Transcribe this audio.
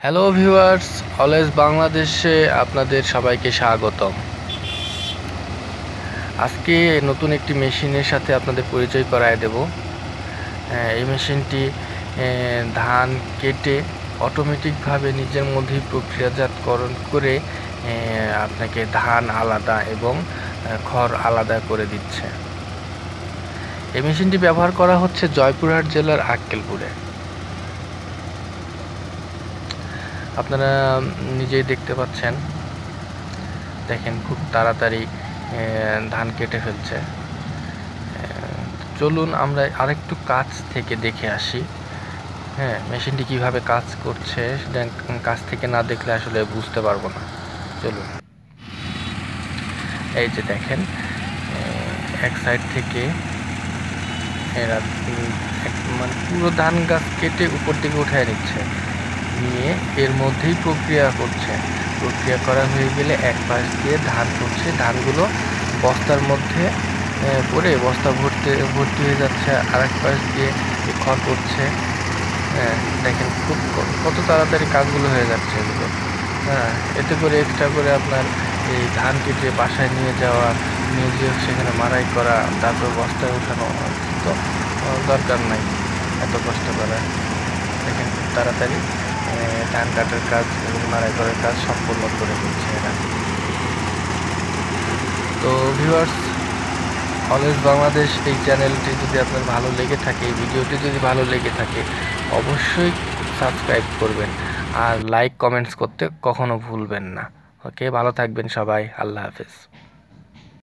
Hello viewers, always বাংলাদেশে আপনাদের সবাইকে স্বাগতম। আজকে নতুন একটি মেশিনের সাথে আপনাদের পরিচয় করায় দেব। এই মেশিনটি ধান কেটে অটোমেটিকভাবে নিজের মধ্যেই প্রক্রিয়াজাতকরণ করে আপনাকে ধান আলাদা এবং খড় আলাদা করে দিচ্ছে। এই মেশিনটি ব্যবহার করা হচ্ছে জয়পুরহাট জেলার আক্কেলপুরে। আপনারা নিজেই দেখতে পাচ্ছেন, দেখেন খুব তাড়াতাড়ি ধান কেটে ফেলছে। চলুন আমরা আরেকটু কাছ থেকে দেখে আসি। মেশিনটি কিভাবে কাজ করছে কাছ থেকে না দেখলে আসলে বুঝতে পারবো না। চলুন, এই যে দেখেন, এক সাইড থেকে এরা মানে পুরো ধান গাছ কেটে উপর দিকে উঠায় নিচ্ছে, নিয়ে এর মধ্যেই প্রক্রিয়া করছে। প্রক্রিয়া করা হয়ে গেলে এক পাশ দিয়ে ধান করছে, ধানগুলো বস্তার মধ্যে পরে বস্তা ভর্তি হয়ে যাচ্ছে। আর এক পাশ দিয়ে খড় করছে। দেখেন খুব কত তাড়াতাড়ি কাজগুলো হয়ে যাচ্ছে এগুলো। এতে করে এক্সট্রা করে আপনার এই ধান কেটে বাসায় নিয়ে যাওয়া, নিয়ে গিয়ে সেখানে মাড়াই করা, তারপর বস্তায় ওঠানো তো দরকার নাই এত কষ্ট করা। দেখেন খুব তাড়াতাড়ি ধান কাটার কাজ এবং মাড়াই করার কাজ সম্পূর্ণ করে দিচ্ছে এরা। তো ভিউয়ার্স, অলওয়েজ বাংলাদেশ এই চ্যানেলটি যদি আপনার ভালো লেগে থাকে, এই ভিডিওটি যদি ভালো লেগে থাকে, অবশ্যই সাবস্ক্রাইব করবেন আর লাইক কমেন্টস করতে কখনো ভুলবেন না। ওকে, ভালো থাকবেন সবাই। আল্লাহ হাফেজ।